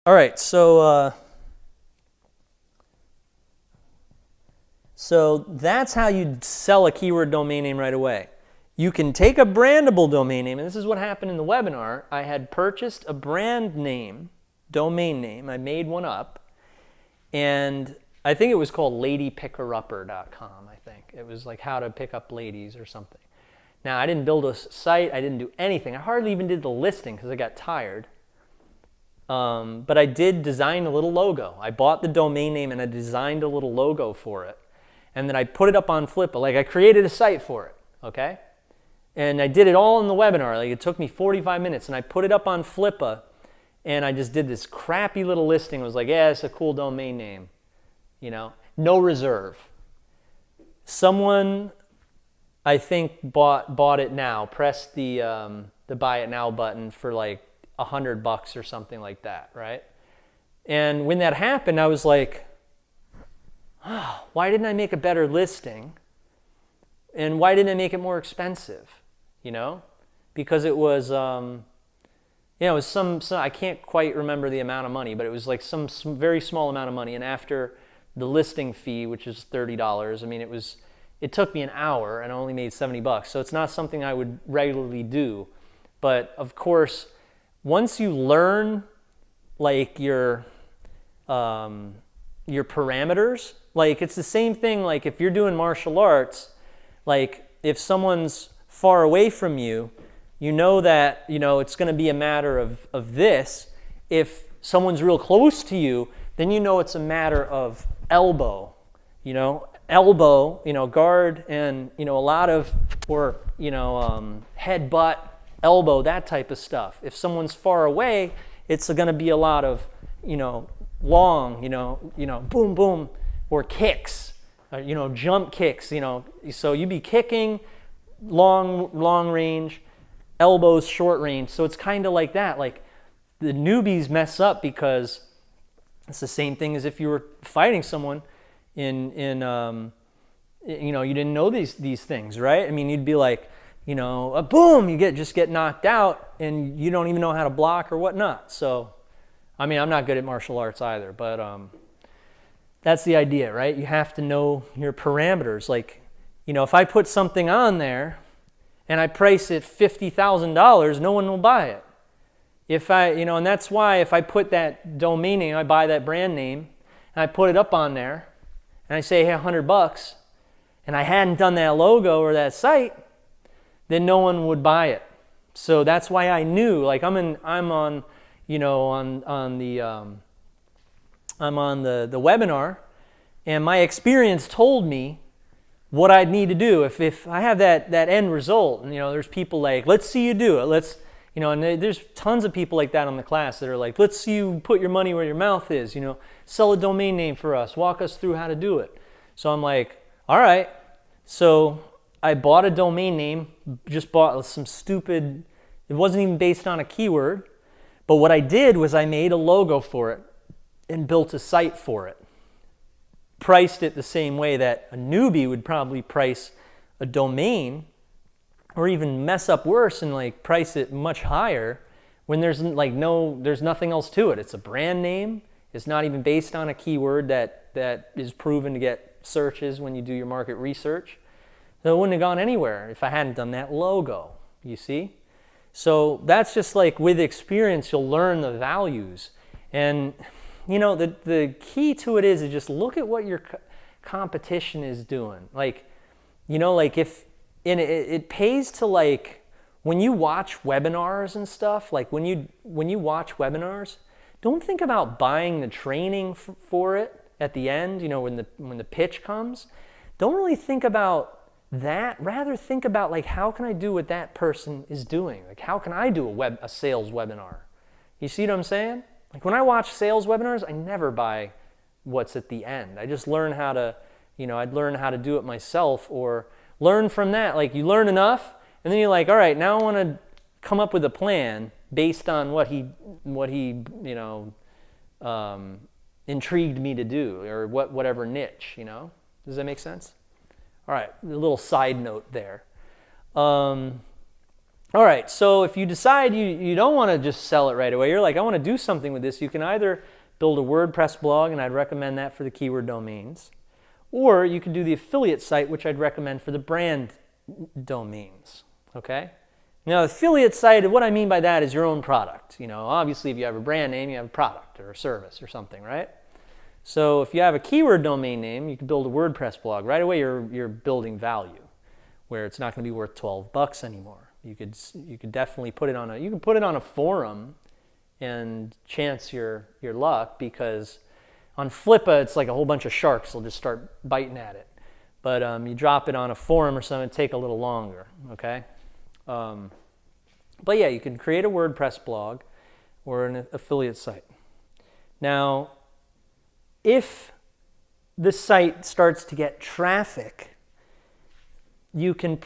All right, so that's how you sell a keyword domain name right away. You can take a brandable domain name, and this is what happened in the webinar. I had purchased a brand name, domain name. I made one up, and I think it was called ladypickerupper.com, I think. It was like how to pick up ladies or something. Now, I didn't build a site. I didn't do anything. I hardly even did the listing because I got tired. But I did design a little logo. I bought the domain name and I designed a little logo for it. And then I put it up on Flippa. Like I created a site for it, okay? And I did it all in the webinar. Like it took me 45 minutes and I put it up on Flippa and I just did this crappy little listing. It was like, yeah, it's a cool domain name, you know? No reserve. Someone, I think, bought it now, pressed the buy it now button for like $100 or something like that, right? And when that happened, I was like, oh, why didn't I make a better listing? And why didn't I make it more expensive? You know, because it was, it was some I can't quite remember the amount of money, but it was like some very small amount of money. And after the listing fee, which is $30, I mean, it took me an hour and I only made $70. So it's not something I would regularly do. But of course, once you learn like your parameters, like it's the same thing like if you're doing martial arts, like if someone's far away from you, you know that, you know, it's going to be a matter of this. If someone's real close to you, then you know it's a matter of elbow, you know, guard and, you know, a lot of, or, you know, head, butt, elbow, that type of stuff. If someone's far away, it's going to be a lot of, you know, long, you know, boom, boom, or kicks, you know, jump kicks, you know. So you be kicking long range, elbows short range. So it's kind of like that. Like the newbies mess up because it's the same thing as if you were fighting someone in you know, you didn't know these things, right? I mean, you'd be like, you know, boom, you just get knocked out and you don't even know how to block or whatnot. So, I mean, I'm not good at martial arts either, but that's the idea, right? You have to know your parameters. Like, you know, if I put something on there and I price it $50,000, no one will buy it. If you know, and that's why if I put that domain name, I buy that brand name, and I put it up on there, and I say, hey, $100, and I hadn't done that logo or that site, then no one would buy it. So that's why I knew, like I'm on, you know, on the I'm on the webinar, and my experience told me what I'd need to do if I have that end result. And you know, there's people like, let's see you do it. Let's, you know, and there's tons of people like that on the class that are like, let's see you put your money where your mouth is. You know, sell a domain name for us. Walk us through how to do it. So I'm like, all right. So I bought a domain name, just bought some stupid, it wasn't even based on a keyword, but what I did was I made a logo for it and built a site for it. Priced it the same way that a newbie would probably price a domain, or even mess up worse and like price it much higher when there's nothing else to it. It's a brand name. It's not even based on a keyword that is proven to get searches when you do your market research. So it wouldn't have gone anywhere if I hadn't done that logo, you see? So that's just like with experience, you'll learn the values. And, you know, the key to it is just look at what your competition is doing. Like, you know, like it pays to, like, when you watch webinars and stuff, like when you watch webinars, don't think about buying the training for it at the end, you know, when the pitch comes. Don't really think about that. Rather think about, like, how can I do what that person is doing? Like, how can I do a sales webinar? You see what I'm saying? Like, when I watch sales webinars, I never buy what's at the end. I just learn how to, you know, I'd learn how to do it myself, or learn from that. Like, you learn enough, and then you're like, all right, now I want to come up with a plan based on what he you know, intrigued me to do, or whatever niche, you know? Does that make sense? All right, a little side note there. All right, so if you decide you don't want to just sell it right away, you're like, I want to do something with this, you can either build a WordPress blog, and I'd recommend that for the keyword domains, or you can do the affiliate site, which I'd recommend for the brand domains, okay? Now, affiliate site, what I mean by that is your own product. You know, obviously, if you have a brand name, you have a product or a service or something, right? So if you have a keyword domain name, you can build a WordPress blog. Right away, you're building value, where it's not going to be worth $12 anymore. You could definitely put it on a forum and chance your luck, because on Flippa it's like a whole bunch of sharks will just start biting at it. But you drop it on a forum or something, it'd take a little longer, okay? But yeah, you can create a WordPress blog or an affiliate site. Now, if the site starts to get traffic, you can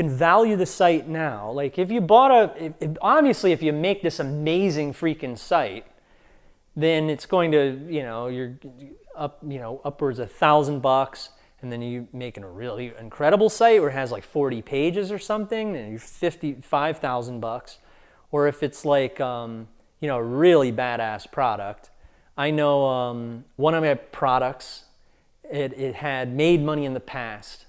value the site now. Like if you bought obviously if you make this amazing freaking site, then it's going to, you're up, upwards of $1,000, and then you make a really incredible site where it has like 40 pages or something, and you're $55,000. Or if it's like, a really badass product. I know one of my products, it had made money in the past,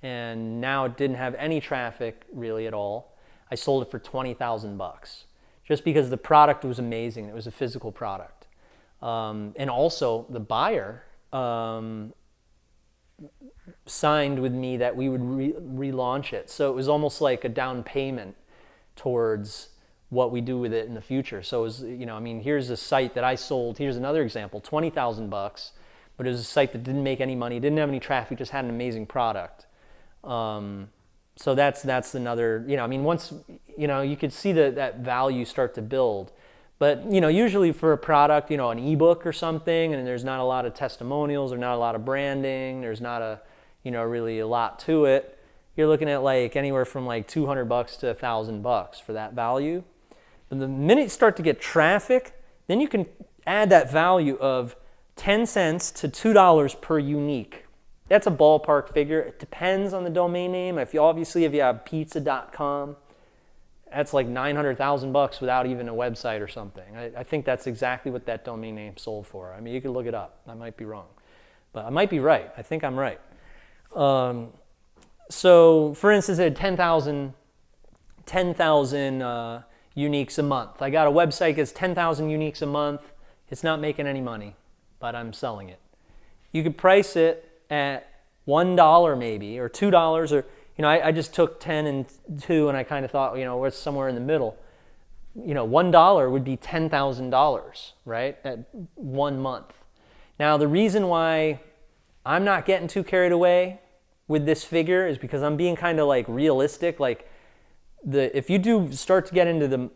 and now it didn't have any traffic really at all. I sold it for $20,000 just because the product was amazing. It was a physical product. And also the buyer signed with me that we would relaunch it. So it was almost like a down payment towards what we do with it in the future. So it was, here's a site that I sold. Here's another example, $20,000, but it was a site that didn't make any money, didn't have any traffic, just had an amazing product. So that's another, once, you could see that value start to build. But, usually for a product, an ebook or something, and there's not a lot of testimonials or not a lot of branding, there's not really a lot to it, you're looking at like anywhere from like $200 to $1,000 for that value. But the minute you start to get traffic, then you can add that value of 10 cents to $2 per unique. That's a ballpark figure. It depends on the domain name. If you have pizza.com, that's like $900,000 without even a website or something. I think that's exactly what that domain name sold for. You could look it up. I might be wrong, but I might be right. I think I'm right. So, for instance, it had 10,000 uniques a month. I got a website that gets 10,000 uniques a month. It's not making any money, but I'm selling it. You could price it at $1 maybe, or $2, or I just took 10 and 2, and I kind of thought, we're somewhere in the middle. $1 would be $10,000, right, at 1 month. Now, the reason why I'm not getting too carried away with this figure is because I'm being kind of like realistic. Like if you do start to get into the,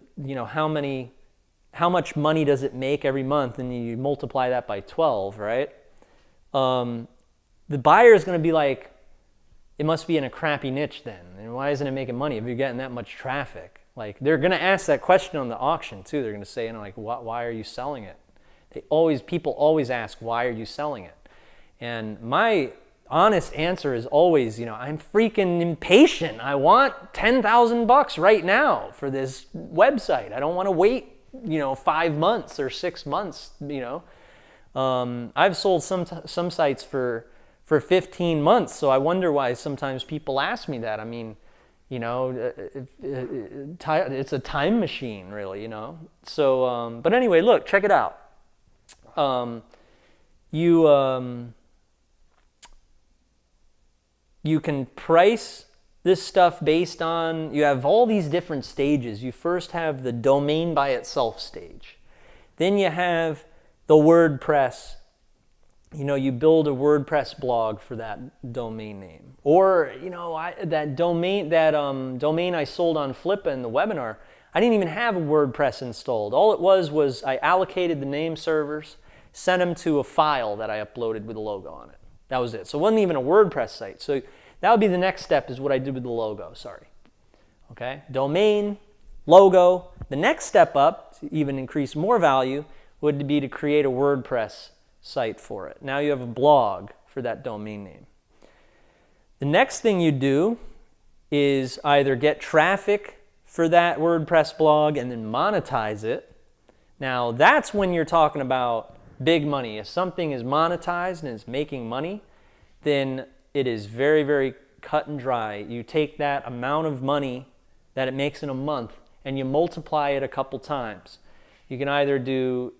how much money does it make every month, and you multiply that by 12, right? The buyer is going to be like, it must be in a crappy niche then. And why isn't it making money if you're getting that much traffic? Like, they're going to ask that question on the auction too. They're going to say, why are you selling it? People always ask, why are you selling it? And my honest answer is always, I'm freaking impatient. I want $10,000 right now for this website. I don't want to wait, 5 months or 6 months, I've sold some sites for 15 months, so I wonder why sometimes people ask me that. It's a time machine, really, So, but anyway, look, check it out. You can price this stuff based on, you have all these different stages. You first have the domain by itself stage. Then you have the WordPress. You build a WordPress blog for that domain name. Or, that domain I sold on Flippa in the webinar, I didn't even have a WordPress installed. All it was I allocated the name servers, sent them to a file that I uploaded with a logo on it. That was it. So it wasn't even a WordPress site. So that would be the next step, is what I did with the logo, sorry. Okay, domain, logo. The next step up, to even increase more value, would be to create a WordPress site for it. Now you have a blog for that domain name. The next thing you do is either get traffic for that WordPress blog and then monetize it. Now, that's when you're talking about big money. If something is monetized and is making money, then it is very, very cut and dry. You take that amount of money that it makes in a month and you multiply it a couple times. You can do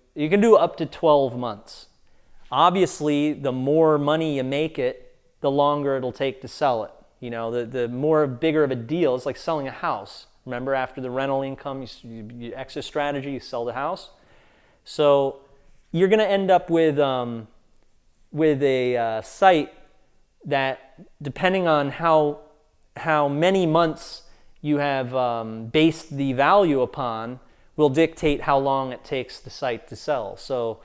up to 12 months. Obviously, the more money you make it, the longer it'll take to sell it. You know, the more bigger of a deal. It's like selling a house. Remember, after the rental income, you exit strategy, you sell the house. So you're going to end up with a site that, depending on how many months you have based the value upon, will dictate how long it takes the site to sell. So,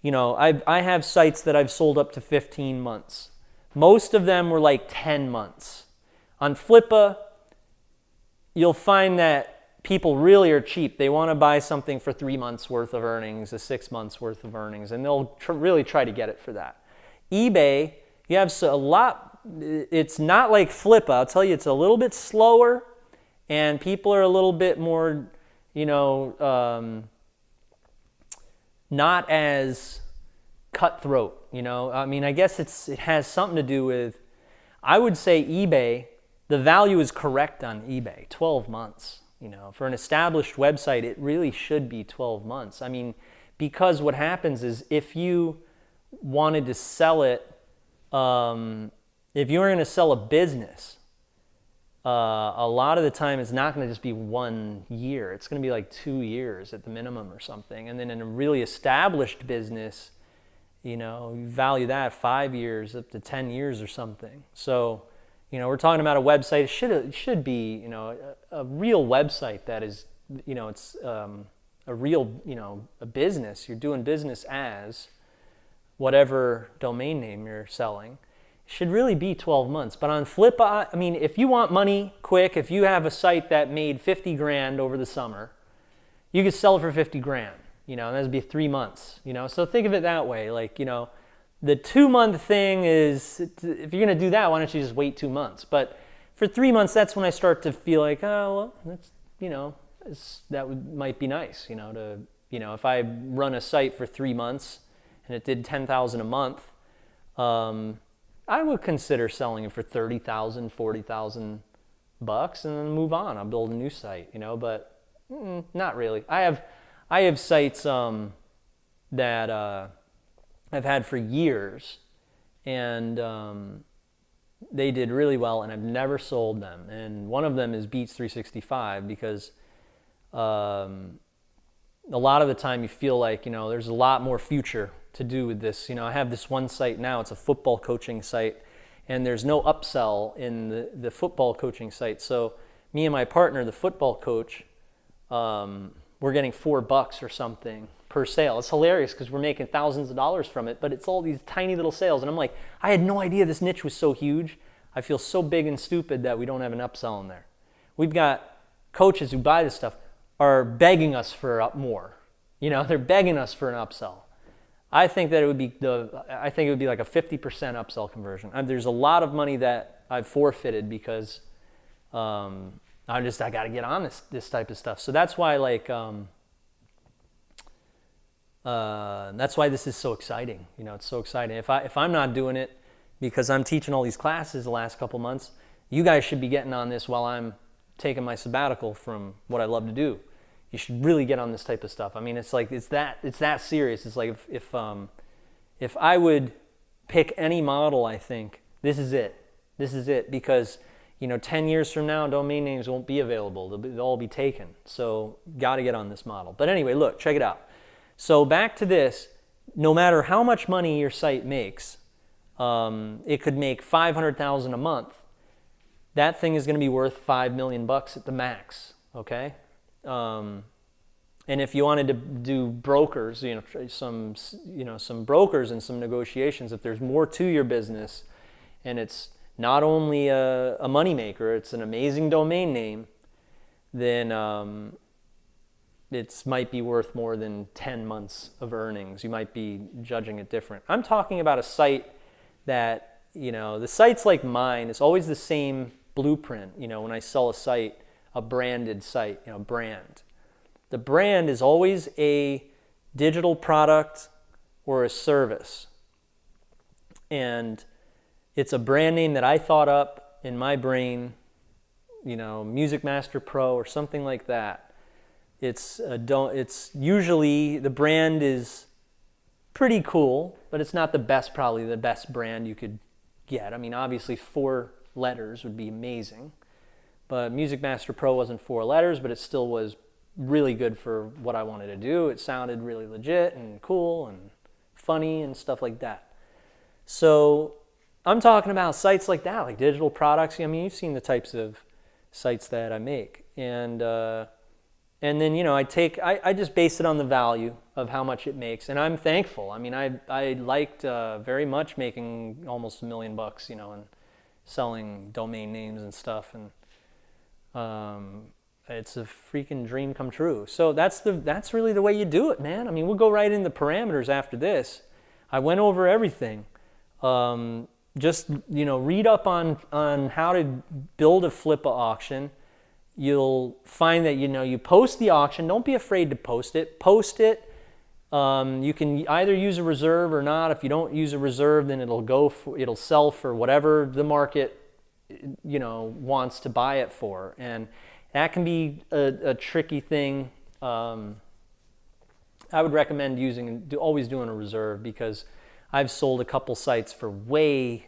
you know, I have sites that I've sold up to 15 months. Most of them were like 10 months. On Flippa, you'll find that people really are cheap. They want to buy something for 3 months worth of earnings, 6 months worth of earnings, and they'll really try to get it for that. eBay, you have a lot, it's not like Flippa. I'll tell you, it's a little bit slower, and people are a little bit more, you know, not as cutthroat, you know. I mean, I guess it has something to do with, I would say eBay, the value is correct on eBay, 12 months. You know, for an established website, it really should be 12 months. I mean, because what happens is if you wanted to sell it, if you were going to sell a business, a lot of the time it's not going to just be 1 year. It's going to be like 2 years at the minimum or something. And then in a really established business, you know, you value that 5 years up to 10 years or something. So, you know, we're talking about a website. It should be, you know, a real website that is, you know, it's a real, you know, a business. You're doing business as whatever domain name you're selling. It should really be 12 months. But on Flippa, I mean, if you want money quick, if you have a site that made 50 grand over the summer, you could sell it for 50 grand, you know, and that'd be 3 months, you know. So think of it that way, like, you know, the 2 month thing is, if you're going to do that, why don't you just wait 2 months? But for 3 months, that's when I start to feel like, oh, well, that's, you know, might be nice, you know, to, you know, if I run a site for 3 months and it did 10,000 a month, I would consider selling it for 30,000, 40,000 bucks and then move on. I'll build a new site, you know, but not really. I have sites that I've had for years, and they did really well, and I've never sold them. And one of them is Beats 365, because a lot of the time you feel like, you know, there's a lot more future to do with this. You know, I have this one site now, it's a football coaching site, and there's no upsell in the football coaching site. So me and my partner, the football coach, we're getting $4 or something per sale. It's hilarious because we're making thousands of dollars from it, but it's all these tiny little sales. And I'm like, I had no idea this niche was so huge. I feel so big and stupid that we don't have an upsell in there. We've got coaches who buy this stuff are begging us for more. You know, they're begging us for an upsell. I think that it would be like a 50% upsell conversion. There's a lot of money that I've forfeited because I got to get on this type of stuff. So that's why, like, that's why this is so exciting. You know, it's so exciting. If I'm not doing it because I'm teaching all these classes the last couple months, you guys should be getting on this while I'm taking my sabbatical from what I love to do. You should really get on this type of stuff. I mean, it's like it's that serious. It's like if I would pick any model, I think this is it. This is it, because, you know, 10 years from now, domain names won't be available. They'll all be taken. So got to get on this model. But anyway, look, check it out. So back to this, no matter how much money your site makes, it could make $500,000 a month. That thing is going to be worth $5 million at the max, okay? And if you wanted to do brokers, you know, some brokers and some negotiations, if there's more to your business and it's not only a moneymaker, it's an amazing domain name, then it might be worth more than 10 months of earnings. You might be judging it different. I'm talking about a site that, you know, the sites like mine, it's always the same blueprint. You know, when I sell a site, a branded site, brand. The brand is always a digital product or a service. And it's a brand name that I thought up in my brain, Music Master Pro or something like that. It's usually the brand is pretty cool, but it's not probably the best brand you could get. I mean, obviously 4 letters would be amazing, but Music Master Pro wasn't 4 letters, but it still was really good for what I wanted to do. It sounded really legit and cool and funny and stuff like that. So I'm talking about sites like that, like digital products. I mean, you've seen the types of sites that I make. And then, I just base it on the value of how much it makes. And I'm thankful. I mean, I liked very much making almost $1 million, and selling domain names and stuff. And it's a freaking dream come true. So that's really the way you do it, man. I mean, we'll go right into parameters after this. I went over everything. Just, read up on how to build a Flippa auction. You'll find that, you post the auction. Don't be afraid to post it. Post it. You can either use a reserve or not. If you don't use a reserve, then it'll sell for whatever the market, wants to buy it for. And that can be a tricky thing. I would recommend always doing a reserve, because I've sold a couple sites for way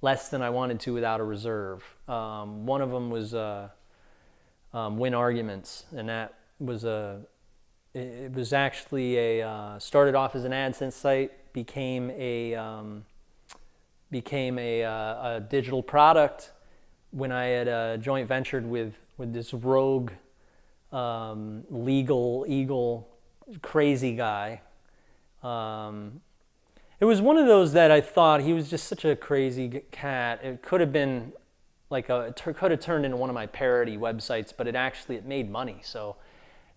less than I wanted to without a reserve. One of them was Win Arguments, and that was it was actually started off as an AdSense site, became a digital product when I had joint ventured with this rogue legal eagle crazy guy. It was one of those that I thought he was just such a crazy cat. It could have been could have turned into one of my parody websites, but it made money. So,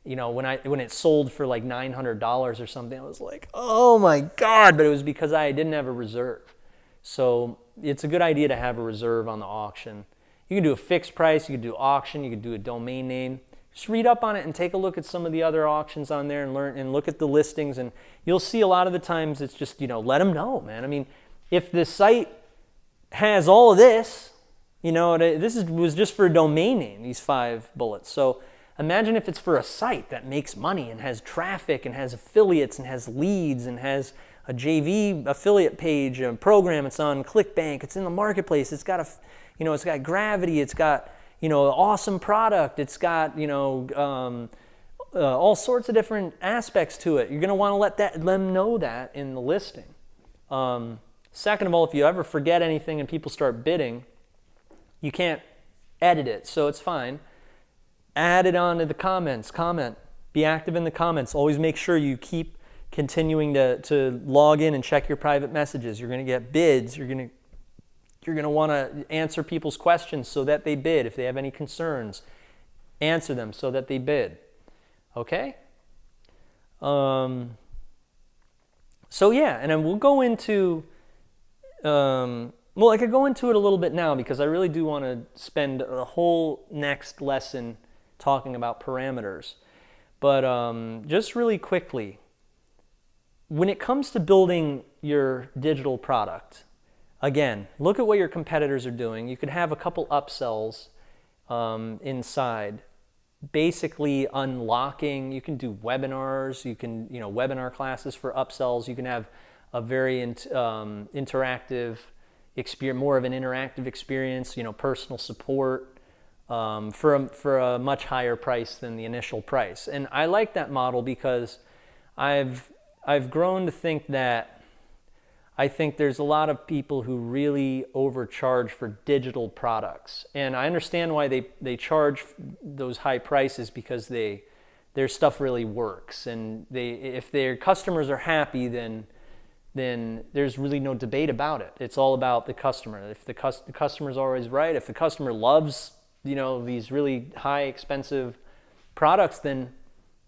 when it sold for like $900 or something, I was like, oh my God, but it was because I didn't have a reserve. So it's a good idea to have a reserve on the auction. You can do a fixed price, you can do auction, you can do a domain name. Just read up on it and take a look at some of the other auctions on there and learn and look at the listings, and you'll see a lot of the times it's just, let them know, man. I mean, if the site has all of this, was just for a domain name, these 5 bullets. So imagine if it's for a site that makes money and has traffic and has affiliates and has leads and has a JV affiliate page, a program, it's on ClickBank, it's in the marketplace, it's got it's got gravity, it's got an awesome product, it's got all sorts of different aspects to it. You're going to want to let them know that in the listing. Second of all, if you ever forget anything and people start bidding, you can't edit it, so it's fine. Add it on to the comments. Comment. Be active in the comments. Always make sure you keep continuing to log in and check your private messages. You're going to get bids. You're going to want to answer people's questions so that they bid. If they have any concerns, answer them so that they bid. Okay? So yeah, and then we'll go into, I could go into it a little bit now, because I really do want to spend a whole next lesson talking about parameters. But just really quickly, when it comes to building your digital product, again, look at what your competitors are doing. You could have a couple upsells inside. Basically unlocking, you can do webinars, you can, webinar classes for upsells. You can have a very interactive experience, more of an interactive experience, personal support for a much higher price than the initial price. And I like that model because I've grown to think that I think there's a lot of people who really overcharge for digital products. And I understand why they charge those high prices, because their stuff really works. And if their customers are happy, then there's really no debate about it. It's all about the customer. If the customer's always right, if the customer loves, these really high expensive products, then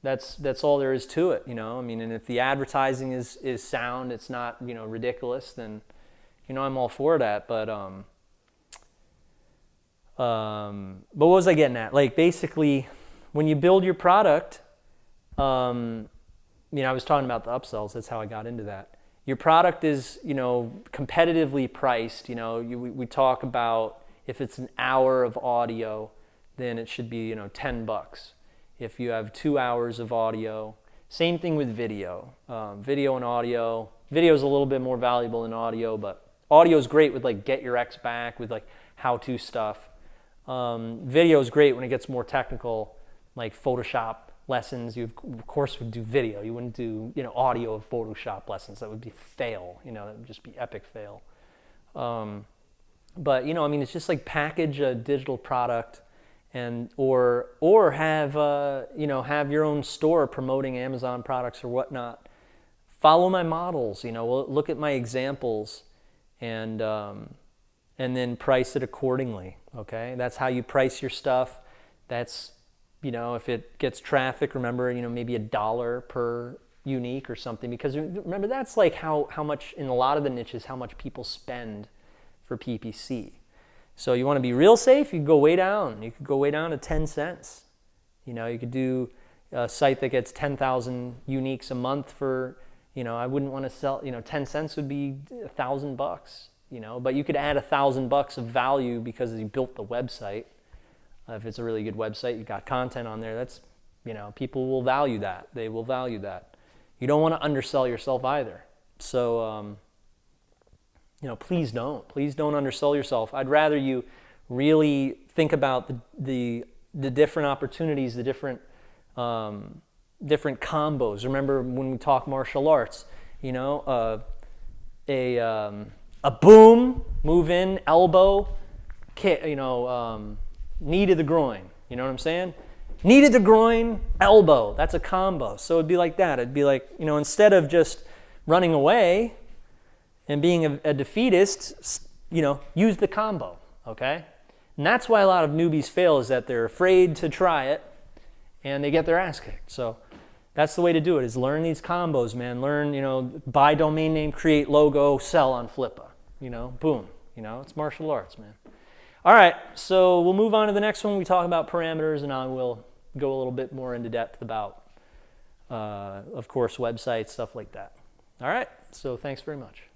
that's all there is to it, and if the advertising is sound, it's not, ridiculous, then, I'm all for that. But But what was I getting at? Like basically, when you build your product, I was talking about the upsells. That's how I got into that. Your product is, competitively priced. We talk about if it's an hour of audio, then it should be, $10. If you have 2 hours of audio, same thing with video. Video and audio. Video is a little bit more valuable than audio, but audio is great with like Get Your Ex Back, with like how-to stuff. Video is great when it gets more technical, like Photoshop lessons. You of course would do video. You wouldn't do audio of Photoshop lessons. That would be fail. That would just be epic fail. But it's just like package a digital product, and or have have your own store promoting Amazon products or whatnot. Follow my models. Look at my examples, and then price it accordingly. Okay, that's how you price your stuff. That's if it gets traffic, remember, maybe $1 per unique or something, because remember, that's like how much, in a lot of the niches, how much people spend for PPC. So you want to be real safe, you can go way down. You could go way down to 10 cents. You could do a site that gets 10,000 uniques a month for, I wouldn't want to sell, 10 cents would be $1,000, but you could add $1,000 of value because you built the website. If it's a really good website, you got content on there, that's, people will value that. They will value that. You don't want to undersell yourself either. So, please don't undersell yourself. I'd rather you really think about the different opportunities, the different combos. Remember when we talk martial arts, a boom, move in, elbow, kick, knee to the groin. You know what I'm saying? Knee to the groin, elbow. That's a combo. So it'd be like that. It'd be like, instead of just running away and being a defeatist, use the combo, okay? And that's why a lot of newbies fail, is that they're afraid to try it and they get their ass kicked. So that's the way to do it, is learn these combos, man. Learn, buy domain name, create logo, sell on Flippa. Boom. It's martial arts, man. All right, so we'll move on to the next one. We talk about parameters, and I will go a little bit more into depth about, of course, websites, stuff like that. All right, so thanks very much.